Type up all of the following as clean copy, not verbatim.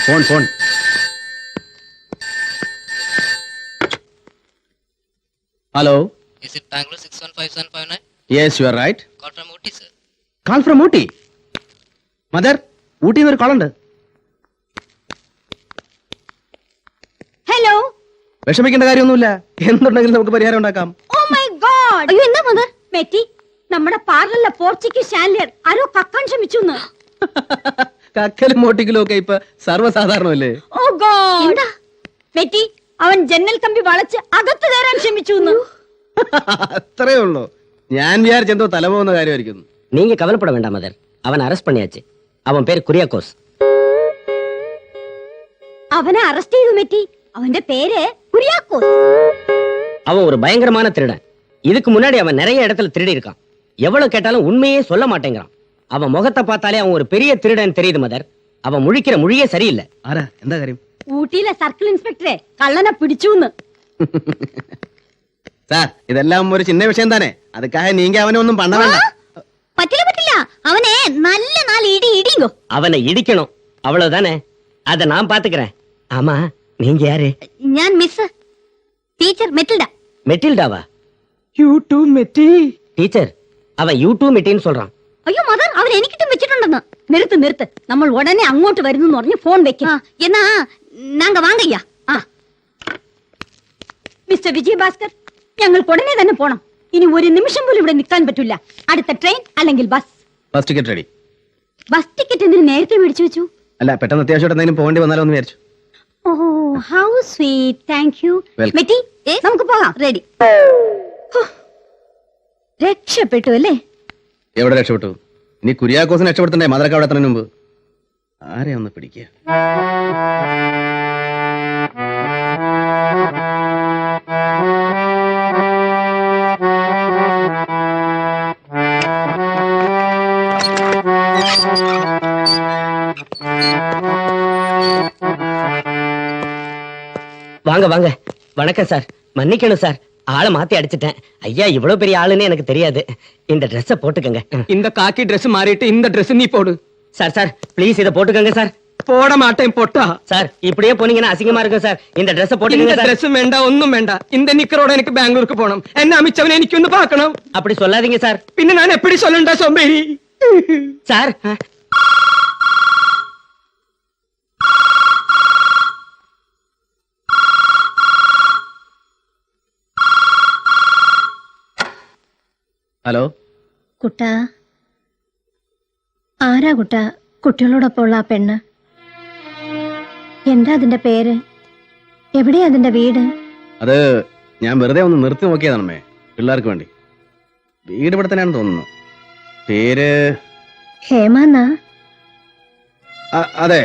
Phone. Hello. Is it Bangalore 615759? Yes, you are right. Call from Ooty, sir. Call from Ooty. Mother, ഊട്ടിയിൽ നിന്ന് ഒരു കോളുണ്ട്. Hello. വിഷമിക്കേണ്ട കാര്യമൊന്നുമില്ല. എന്തുണ്ടെങ്കിലും നമുക്ക് പരിഹാരം ഉണ്ടാക്കാം. Oh my god. അയ്യോ എന്താ മദർ? മെറ്റി, നമ്മുടെ പാർലറിലെ പോർച്ചുഗീസ് ചാൻഡലർ ആരോ കക്കാൻ ശ്രമിച്ചു. കക്കലും മോട്ടിക്കലും ഒക്കെ ഇപ്പൊ സർവ്വസാധാരണമല്ലേ? ഓ ഗോഡ്. എന്താ മെറ്റി? അവൻ ജന്നൽ കമ്പി വളച്ച് അകത്ത് കയറാൻ ശ്രമിച്ചു. അത്രേ ഉള്ളൂ. ഞാൻ വിചാരിച്ചെന്തോ തലപോകുന്ന കാര്യമായിരിക്കുന്നു. நீங்க கவலைப்பட வேண்டாம் மதர், அவன் அரெஸ்ட் பண்ணியாச்சு. அவன் பேர் குரியாக்கோஸ். അവനെ അറസ്റ്റ് ചെയ്തു മെറ്റി. അവന്റെ പേര് കുര്യാക്കോസ്. அவன் ஒரு பயங்கரமான திருடன். இதுக்கு முன்னாடி அவன் நிறைய இடத்துல திருடி இருக்கான். எவ்வளவு கேட்டாலும் உண்மையே சொல்ல மாட்டேங்கிறான். அவன் முகத்தை பார்த்தாலே அவன் ஒரு பெரிய திருடன் தெரியுது மதர். அவன் முழிக்கிற மொழியே சரியில்லை. ആരാ? എന്താ കാര്യം? ഊട്ടിയിലെ സർക്കിൾ ഇൻസ്പെക്ടറെ കള്ളനെ പിടിച്ചു. സാർ, ഇതെല്ലാം ഒരു ചിന്ന വിഷയം തന്നെ. അതുക്കായ നീങ്ക അവനെ ഒന്നും പണ്ട വേണ്ട. പറ്റില്ല. അവനെ നല്ല നാല് ഇടി ഇടിങ്ങോ. அவனை இடிக்கணும், அவ்வளவுதானே. அத நான் பாத்துக்கிறேன். ஆமா, நீங்க யாரு? ഞാൻ മിസ് ടീച്ചർ മെറ്റിൽഡ. மெட்டில்டாவா? You too Metti. டீச்சர், அவன் யூ2 மெட்டின்னு சொல்றான். അയ്യോ മദർ, അവൻ എനിക്കിട്ടും വെച്ചിട്ടുണ്ടെന്ന്. നിർത്ത്. നമ്മൾ ഉടനെ അങ്ങോട്ട് വരുന്നു പറഞ്ഞ് ഫോൺ വെക്കാം. എന്നാ നാങ്ക വാങ്ങയ്യ. മിസ്റ്റർ വിജയഭാസ്കർ, ഞങ്ങൾക്ക് ഉടനെ തന്നെ പോണം. ഇനി ഒരു നിമിഷം പോലും ഇവിടെ നിൽക്കാൻ പറ്റില്ല. അടുത്ത ട്രെയിൻ അല്ലെങ്കിൽ bus. Bus ticket ready. Bus ticket എന്തിനു നേരത്തെ മേടിച്ചു വെച്ചു? അല്ല, പെട്ടെന്ന് അത്യാവശ്യമായിട്ട് എന്തെങ്കിലും പോകേണ്ടി വന്നാലോ എന്ന് വിചാരിച്ചു. Oh how sweet. Thank you. Welcome. Metti, നമുക്ക് പോകാം. റെഡി. രക്ഷപ്പെട്ടു അല്ലേ? എവിടെ രക്ഷപ്പെട്ടു? ഇനി കുര്യാക്കോസിനെ രക്ഷപ്പെടുത്തണ്ടേ? മദറൊക്കെ അവിടെ എത്തുന്നതിന് മുമ്പ് ആരെയാ ഒന്ന് പിടിക്കുക. வாங்க வாங்க. வணக்கம் சார், மன்னிக்கணும் சார், ஆளை மாத்தி அடிச்சிட்டேன். ஐயா இவ்வளவு பெரிய ஆளுன்னு எனக்கு தெரியாது. இந்த ட்ரெஸ்ஸ போட்டுக்கங்க. இந்த காக்கி Dress மாறிட்டு இந்த Dress நீ போடு. சார் சார் ப்ளீஸ் இத போட்டுக்கங்க சார். போட மாட்டேன் பொட்டா. சார் இப்படியே போனீங்கன்னா அசிங்கமா இருக்கும் சார். இந்த Dress இந்த போட்டுக்கங்க சார். Dress വേണ്ട, ഒന്നും വേണ്ട. இந்த നിക്കറോടെ എനിക്ക് ബാംഗ്ലൂർക്ക് പോണം. എന്നെ അമിച്ചവനെ എനിക്കൊന്ന് பார்க்கணும். அப்படி சொல்லாதீங்க சார். പിന്നെ ഞാൻ എപ്പടി சொல்லണ്ട സോമ്പേരി? Sir hello. കുട്ടാ, ആരാ കുട്ടാ കുട്ടികളോടൊപ്പമുള്ള ആ പെണ്ണ്? എന്താ അതിന്റെ പേര്? എവിടെയാ അതിന്റെ വീട്? അത് ഞാൻ വെറുതെ ഒന്ന് നിർത്തി നോക്കിയതാണമ്മേ, പിള്ളേർക്ക് വേണ്ടി. വീട് ഇവിടെ തന്നെയാണെന്ന് തോന്നുന്നു. പേര് ഹേമാന്നാ? അതെ.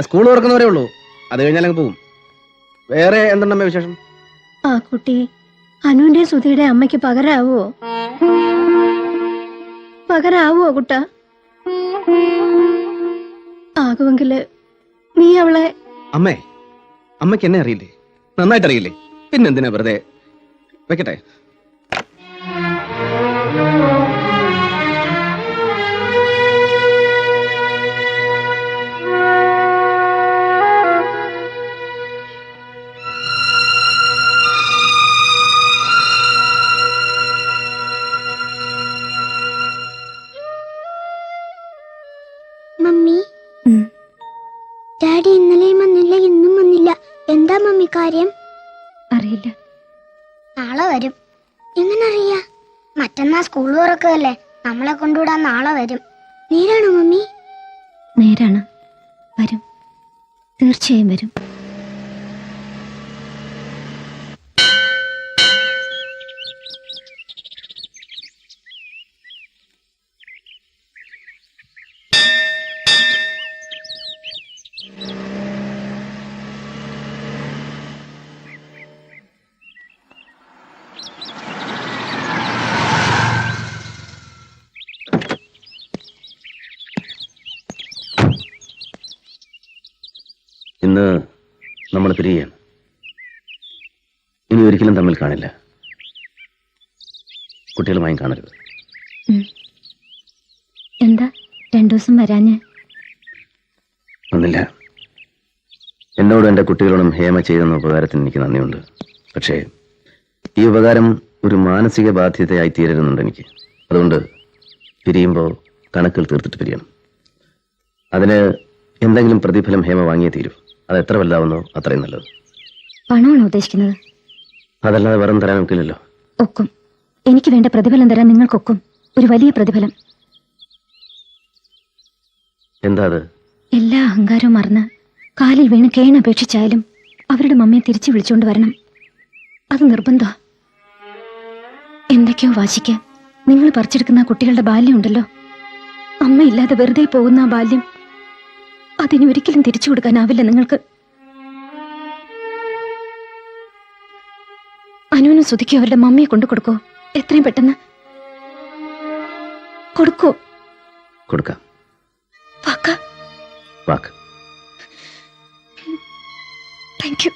സ്കൂൾ തുറക്കുന്നവരേ ഉള്ളൂ. അത് കഴിഞ്ഞാൽ അങ്ങ് പോകും. വേറെ എന്തുണ്ടമ്മേ വിശേഷം? ആ കുട്ടി അനുവിന്റെ സുധിയുടെ അമ്മയ്ക്ക് പകരാവോ? കുട്ടാ? ആകുമെങ്കില് നീ അവളെ... അമ്മയ്ക്ക് എന്നെ അറിയില്ലേ? നന്നായിട്ട് അറിയില്ലേ? പിന്നെന്തിനാ വെറുതെ? വെക്കട്ടെ. മമ്മി, ഡാഡി ഇന്നലെയും വന്നില്ല, ഇന്നും വന്നില്ല. എന്താ മമ്മി കാര്യം? അറിയില്ല. നാളെ വരും. എങ്ങനെ അറിയാ? മറ്റന്നാ സ്കൂൾ തുറക്കുകയല്ലേ, നമ്മളെ കൊണ്ടുവിടാൻ നാളെ വരും. നേരാണോ മമ്മി? നേരാണ്, വരും, തീർച്ചയായും വരും. ഇന്ന് നമ്മൾ പിരിയാണ്. ഇനി ഒരിക്കലും തമ്മിൽ കാണില്ല. കുട്ടികളുമായും കാണരുത്. എന്താ 2 ദിവസം വരാഞ്ഞ്? ഒന്നില്ല, എന്നോടും എൻ്റെ കുട്ടികളോടും ഹേമ ചെയ്തെന്ന ഉപകാരത്തിന് എനിക്ക് നന്ദിയുണ്ട്. പക്ഷേ ഈ ഉപകാരം ഒരു മാനസിക ബാധ്യതയായി തീരരുന്നുണ്ട് എനിക്ക്. അതുകൊണ്ട് പിരിയുമ്പോൾ കണക്കുകൾ തീർത്തിട്ട് പിരിയണം. അതിന് എന്തെങ്കിലും പ്രതിഫലം ഹേമ വാങ്ങിയേ തീരൂ. അത് എത്ര വലുതാവുന്നോ അത്രയും നല്ലത്. പണമാണോ ഉദ്ദേശിക്കുന്നത്? അതല്ലാതെ വെറും തരാൻ ഒക്കില്ലല്ലോ. ഒക്കും. എനിക്ക് വേണ്ട പ്രതിഫലം തരാൻ നിങ്ങൾക്കൊക്കും. ഒരു വലിയ പ്രതിഫലം. എന്താ അത്? എല്ലാ അഹങ്കാരവും മറന്ന് കാലിൽ വീണ് കേണപേക്ഷിച്ചായാലും അവരുടെ മമ്മയെ തിരിച്ചു വിളിച്ചുകൊണ്ട് വരണം. അത് നിർബന്ധം. എന്തൊക്കെയോ വാശിക്ക് നിങ്ങൾ പറിച്ചെടുക്കുന്ന ആ കുട്ടികളുടെ ബാല്യം ഉണ്ടല്ലോ, അമ്മയില്ലാതെ വെറുതെ പോകുന്ന ആ ബാല്യം, അതിനി ഒരിക്കലും തിരിച്ചു കൊടുക്കാനാവില്ല നിങ്ങൾക്ക്. അനുവിനും സുധിക്കോ അവരുടെ മമ്മിയെ കൊണ്ടു കൊടുക്കോ? എത്രയും പെട്ടെന്ന് കൊടുക്കോ? കൊടുക്കാം. വാക്കാ? വാക്ക്. Thank you.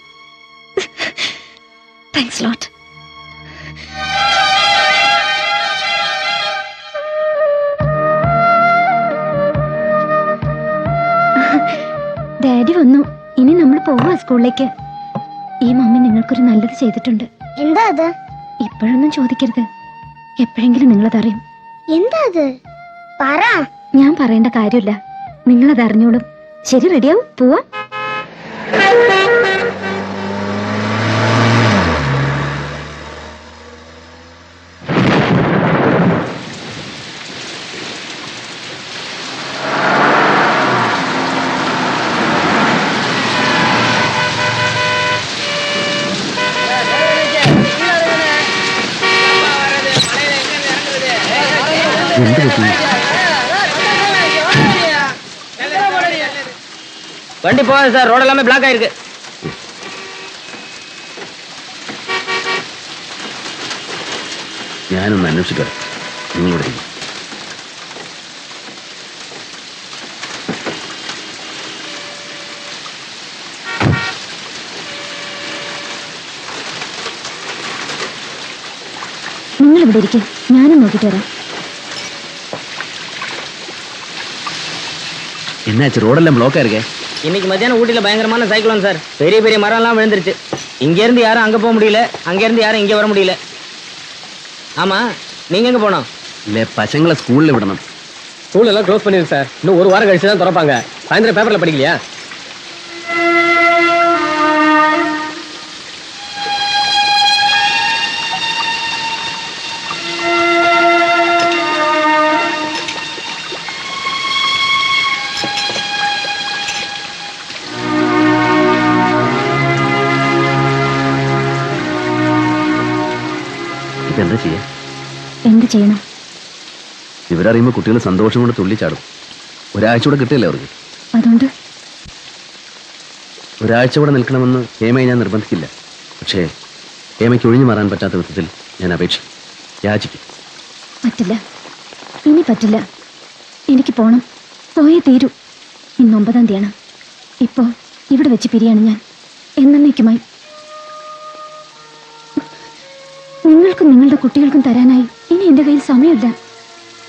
Thanks lot. Daddy വന്നു. ഇനി നമ്മൾ പോവാ സ്കൂളിലേക്ക്. ഈ മമ്മി നിങ്ങൾക്കൊരു നല്ലത് ചെയ്തിട്ടുണ്ട്. എന്താ അത്? ഇപ്പോഴൊന്നും ചോദിക്കരുത്. എപ്പോഴെങ്കിലും നിങ്ങളതറിയും. എന്താ അത്? പറ. ഞാൻ പറയേണ്ട കാര്യമില്ല, നിങ്ങളത് അറിഞ്ഞോളും. ശരി, റെഡിയാവും, പോവാ. എന്ത് പറ്റി? வண்டி போகாது சார், ரோடு எல்லாமே பிளாக் ஆயிருக்கு. ഞാനൊന്ന് അന്വേഷിക്കാം. നിങ്ങളുടെ നിങ്ങൾ ഇവിടെ ഇരിക്കും, ഞാനും നോക്കിട്ട് വരാം. என்னாச்சு? ரோடெல்லாம் பிளாக்கா இருக்கே. இன்னைக்கு மத்தியானம் ஊட்டியில பயங்கரமான சைக்ளோன் சார். பெரிய பெரிய மரம் எல்லாம் விழுந்துருச்சு. இங்க இருந்து யாரும் அங்க போக முடியல, அங்க இருந்து யாரும் இங்க வர முடியல. ஆமா, நீங்க எங்க போனோம்? இல்ல, பசங்களை ஸ்கூல்ல விடணும். ஸ்கூல் எல்லாம் க்ளோஸ் பண்ணிருக்கு சார். இன்னும் ஒரு வாரம் கழிச்சு தான் திறப்பாங்க. சாயந்தரம் பேப்பர்ல படிக்கலையா? എന്താ ചെയ്യാ? എന്ത് ചെയ്യണം? ഇവരറിയുമ്പോ കുട്ടികൾ സന്തോഷം കൊണ്ട് തുള്ളിച്ചാടും. ഒരാഴ്ച കൂടെ കിട്ടിയല്ലേ അവർക്ക്. അതുകൊണ്ട് ഒരാഴ്ച കൂടെ നിൽക്കണമെന്ന് ഹേമയെ ഞാൻ നിർബന്ധിക്കില്ല. പക്ഷേ ഹേമയ്ക്ക് ഒഴിഞ്ഞു മാറാൻ പറ്റാത്ത വിധത്തിൽ ഞാൻ അപേക്ഷിക്കും, യാചിക്കും. പറ്റില്ല, ഇനി പറ്റില്ല. എനിക്ക് പോണം, പോയേ തീരൂ. ഇന്ന് 9-ാം തീയതിയാണ്. ഇപ്പോ ഇവിടെ വെച്ച് പിരിയാണ് ഞാൻ, എന്നേക്കുമായി. നിങ്ങൾക്കും നിങ്ങളുടെ കുട്ടികൾക്കും തരാനായി ഇനി എന്റെ കയ്യിൽ സമയമില്ല.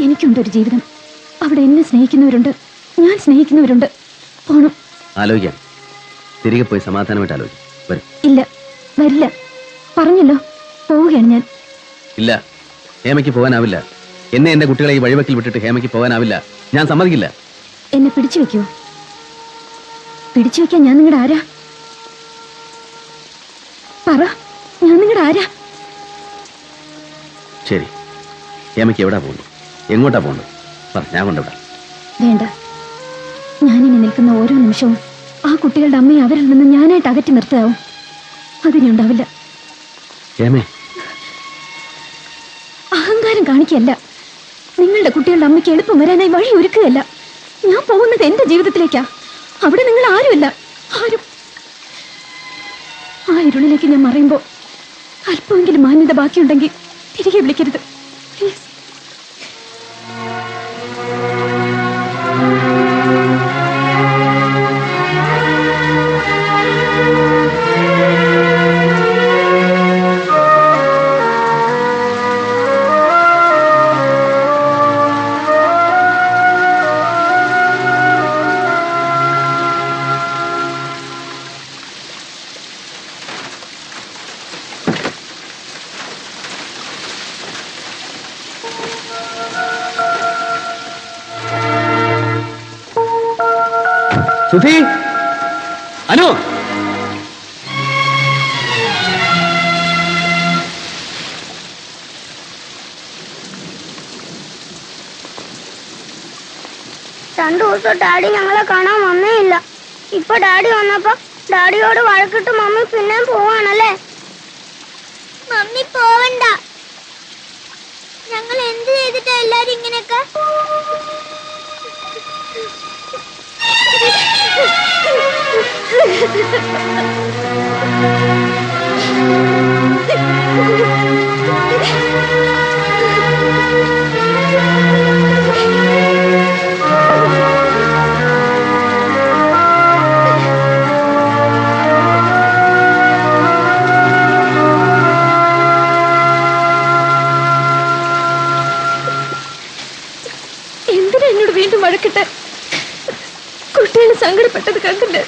എനിക്കുണ്ടൊരു ജീവിതം. അവിടെ എന്നെ സ്നേഹിക്കുന്നവരുണ്ട്, ഞാൻ സ്നേഹിക്കുന്നവരുണ്ട്. പോണം. ആലോചിക്കാം. തിരികെ പോയി സമാധാനമായിട്ട് ആലോചിക്കും. വരും. ഇല്ല, വരില്ല. പറഞ്ഞല്ലോ, പോവുകയാണ് ഞാൻ. ഇല്ല, ഹേമയ്ക്ക് പോകാനാവില്ല. എന്നെ എന്റെ കുട്ടികളെ ഈ വഴിവെക്കിൽ വിട്ടിട്ട് ഹേമയ്ക്ക് പോകാനാവില്ല. ഞാൻ സമ്മതിക്കില്ല. എന്നെ പിടിച്ചു വെക്കുവോ? പിടിച്ചു വെക്കാൻ ഞാൻ നിങ്ങളുടെ ആരാ? പറ, ഞാൻ നിങ്ങളുടെ ആരാ? ശരി, ഹേമയ്ക്ക് എവിടാ പോകുന്നു? എങ്ങോട്ടാ പോകുന്നത്? പറ, ഞാൻ കൊണ്ടുവിടാം. വേണ്ട. ഞാനിനി നിൽക്കുന്ന ഓരോ നിമിഷവും ആ കുട്ടികളുടെ അമ്മയെ അവരിൽ നിന്ന് ഞാനായിട്ട് അകറ്റി നിർത്താവും. അതിനി ഉണ്ടാവില്ല. ഹേമേ, അഹങ്കാരം കാണിക്കല്ല. നിങ്ങളുടെ കുട്ടികളുടെ അമ്മയ്ക്ക് എളുപ്പം വരാനായി വഴി ഒരുക്കുകയല്ല. ഞാൻ പോകുന്നത് എന്റെ ജീവിതത്തിലേക്കാ. അവിടെ നിങ്ങൾ ആരുമില്ല, ആരും. ആ ഇരുളിലേക്ക് ഞാൻ മറയുമ്പോ അല്പമെങ്കിലും മാന്യത ബാക്കിയുണ്ടെങ്കിൽ തിരികെ വിളിക്കരുത്, പ്ലീസ്. സുധി, അനു, രണ്ടു ദിവസം ഡാഡി ഞങ്ങളെ കാണാൻ വന്നേ ഇല്ല. ഇപ്പൊ ഡാഡി വന്നപ്പോ ഡാഡിയോട് വഴക്കിട്ട് മമ്മി പിന്നെ പോവാണല്ലേ? മമ്മി പോവണ്ട. ഞങ്ങൾ എന്ത് ചെയ്തിട്ടാ എല്ലാരും ഇങ്ങനെയൊക്കെ? എന്തിനാ എന്നോട് വീണ്ടും വഴക്കിട്ട്? കുട്ടികൾ സങ്കടപ്പെട്ടത് കണ്ടിട്ട്